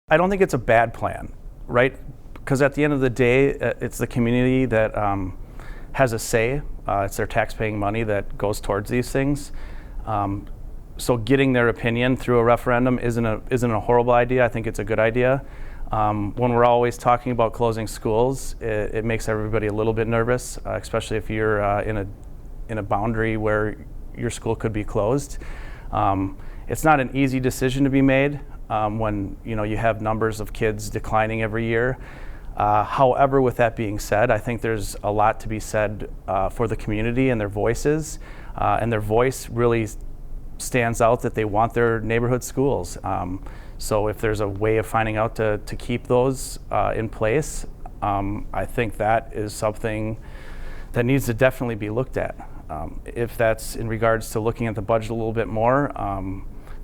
I don't think it's a bad plan, right? Because at the end of the day, it's the community that has a say. It's their tax-paying money that goes towards these things. So getting their opinion through a referendum isn't a horrible idea. I think it's a good idea. When we're always talking about closing schools, it makes everybody a little bit nervous, especially if you're in a boundary where your school could be closed. It's not an easy decision to be made when you have numbers of kids declining every year. However, with that being said, I think there's a lot to be said for the community and their voices, and their voice really stands out that they want their neighborhood schools. So if there's a way of finding out to keep those in place, I think that is something that needs to definitely be looked at. If that's in regards to looking at the budget a little bit more,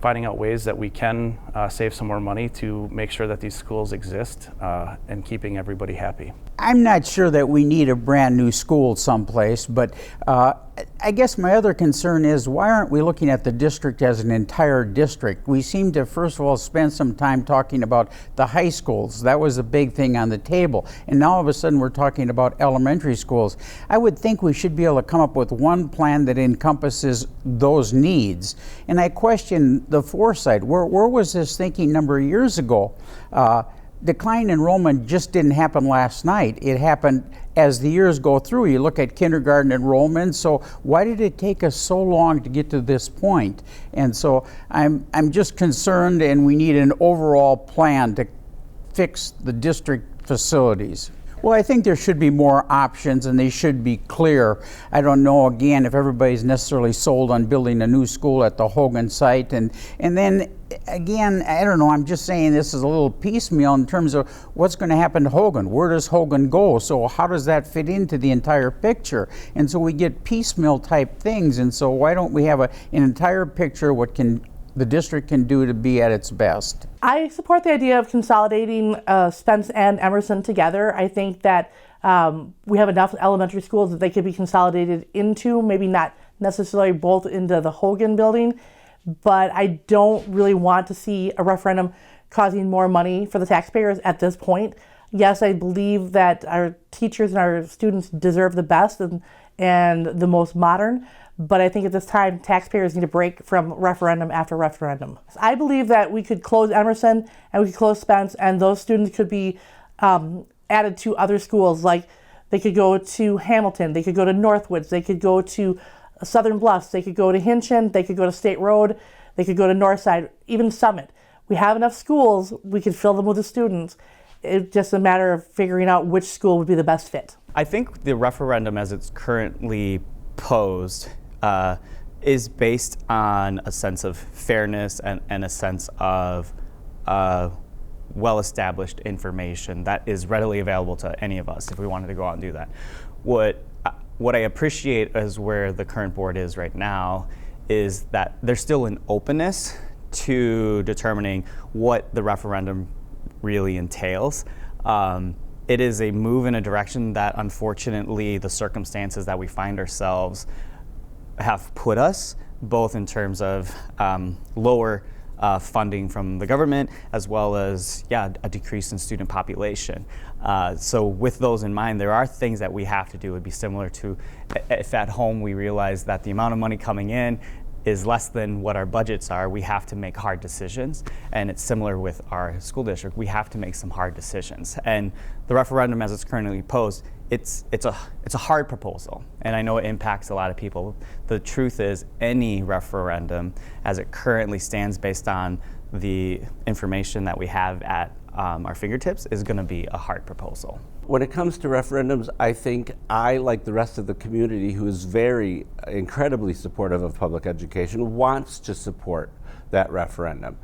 finding out ways that we can save some more money to make sure that these schools exist and keeping everybody happy. I'm not sure that we need a brand new school someplace, but I guess my other concern is, why aren't we looking at the district as an entire district? We seem to, first of all, spend some time talking about the high schools. That was a big thing on the table. And now all of a sudden we're talking about elementary schools. I would think we should be able to come up with one plan that encompasses those needs. And I question the foresight. Where was this thinking a number of years ago? Decline enrollment just didn't happen last night. It happened as the years go through. You look at kindergarten enrollment. So why did it take us so long to get to this point? And so I'm just concerned, and we need an overall plan to fix the district facilities. Well, I think there should be more options, and they should be clear. I don't know, again, if everybody's necessarily sold on building a new school at the Hogan site. And then, again, I don't know, I'm just saying this is a little piecemeal in terms of what's going to happen to Hogan. Where does Hogan go? So how does that fit into the entire picture? And so we get piecemeal type things. And so why don't we have an entire picture what the district can do to be at its best? I support the idea of consolidating Spence and Emerson together. I think that we have enough elementary schools that they could be consolidated into, maybe not necessarily both into the Hogan building, but I don't really want to see a referendum causing more money for the taxpayers at this point. Yes, I believe that our teachers and our students deserve the best and the most modern, but I think at this time, taxpayers need a break from referendum after referendum. I believe that we could close Emerson and we could close Spence, and those students could be added to other schools. Like they could go to Hamilton, they could go to Northwoods, they could go to Southern Bluffs, they could go to Hintgen, they could go to State Road, they could go to Northside, even Summit. We have enough schools, we could fill them with the students. It's just a matter of figuring out which school would be the best fit. I think the referendum as it's currently posed is based on a sense of fairness and a sense of well-established information that is readily available to any of us if we wanted to go out and do that. What I appreciate is where the current board is right now is that there's still an openness to determining what the referendum really entails. It is a move in a direction that unfortunately the circumstances that we find ourselves have put us, both in terms of lower funding from the government, as well as a decrease in student population. So with those in mind, there are things that we have to do. It would be similar to if at home we realize that the amount of money coming in is less than what our budgets are, we have to make hard decisions. And it's similar with our school district. We have to make some hard decisions. And the referendum as it's currently posed, it's a hard proposal, and I know it impacts a lot of people. The truth is, any referendum as it currently stands based on the information that we have at our fingertips is going to be a hard proposal. When it comes to referendums, I think I, like the rest of the community who is very incredibly supportive of public education, wants to support that referendum.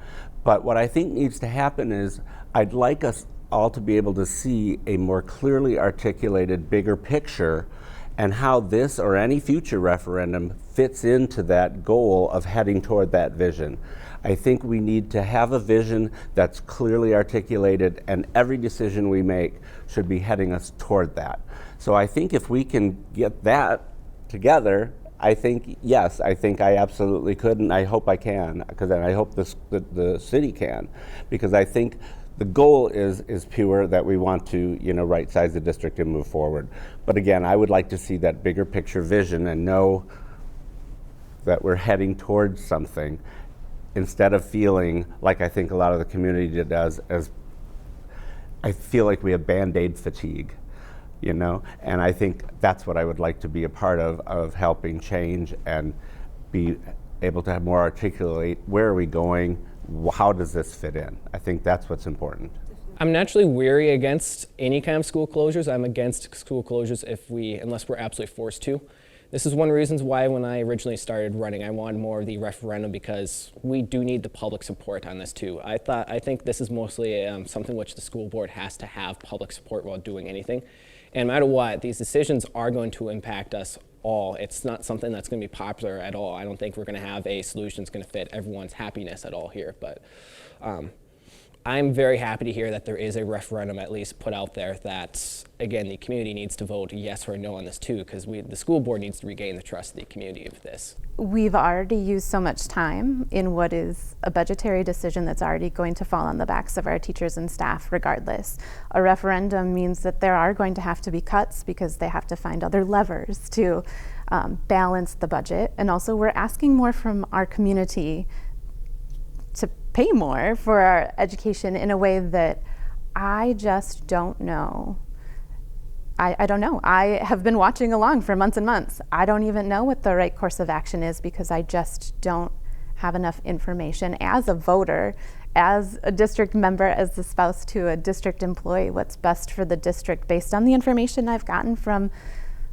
But what I think needs to happen is I'd like us all to be able to see a more clearly articulated, bigger picture and how this or any future referendum fits into that goal of heading toward that vision. I think we need to have a vision that's clearly articulated, and every decision we make should be heading us toward that. So I think if we can get that together, I think, yes, I think I absolutely could, and I hope I can, because I hope the city can, because I think the goal is pure, that we want to, right size the district and move forward. But again, I would like to see that bigger picture vision and know that we're heading towards something, instead of feeling like I think a lot of the community does, as I feel like we have Band-Aid fatigue, and I think that's what I would like to be a part of helping change and be able to have more articulate, where are we going, how does this fit in? I think that's what's important. I'm naturally weary against any kind of school closures. I'm against school closures unless we're absolutely forced to. This is one of the reasons why when I originally started running, I wanted more of the referendum, because we do need the public support on this too. I think this is mostly something which the school board has to have public support while doing anything. And no matter what, these decisions are going to impact us all. It's not something that's going to be popular at all. I don't think we're going to have a solution that's going to fit everyone's happiness at all here. But I'm very happy to hear that there is a referendum at least put out there that, again, the community needs to vote yes or no on this too, because the school board needs to regain the trust of the community of this. We've already used so much time in what is a budgetary decision that's already going to fall on the backs of our teachers and staff regardless. A referendum means that there are going to have to be cuts because they have to find other levers to balance the budget. And also we're asking more from our community to pay more for our education in a way that I just don't know. I don't know. I have been watching along for months and months. I don't even know what the right course of action is because I just don't have enough information as a voter, as a district member, as the spouse to a district employee, what's best for the district based on the information I've gotten from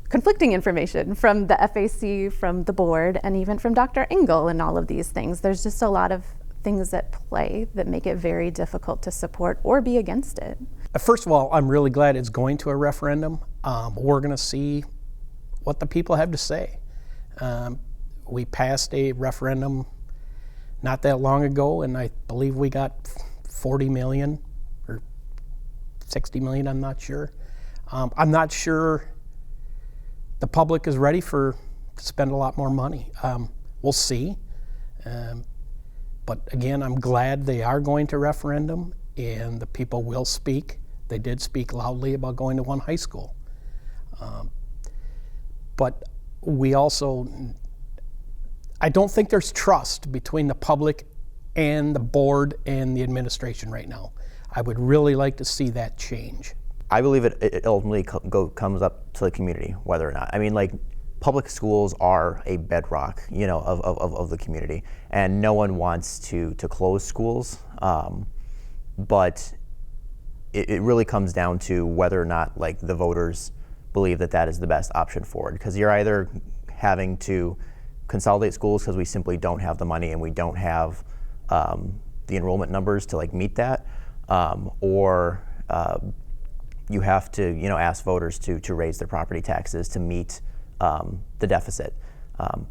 conflicting information from the FAC, from the board, and even from Dr. Engel and all of these things. There's just a lot of things at play that make it very difficult to support or be against it. First of all, I'm really glad it's going to a referendum. We're going to see what the people have to say. We passed a referendum not that long ago, and I believe we got 40 million or 60 million, I'm not sure. I'm not sure the public is ready to spend a lot more money. We'll see. But again, I'm glad they are going to referendum and the people will speak. They did speak loudly about going to one high school. But we also, I don't think there's trust between the public and the board and the administration right now. I would really like to see that change. I believe it ultimately comes up to the community, whether or not. I mean, like, public schools are a bedrock, of the community, and no one wants to close schools. But it really comes down to whether or not, like, the voters believe that is the best option forward. Because you're either having to consolidate schools because we simply don't have the money and we don't have the enrollment numbers to, like, meet that, or you have to, ask voters to raise their property taxes to meet the deficit.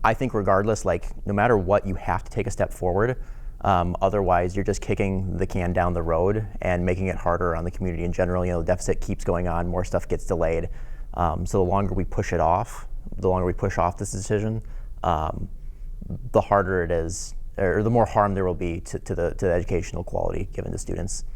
I think regardless, like, no matter what, you have to take a step forward. Otherwise, you're just kicking the can down the road and making it harder on the community in general. The deficit keeps going on, more stuff gets delayed. So the longer we push off this decision, the harder it is, or the more harm there will be to the educational quality given to students.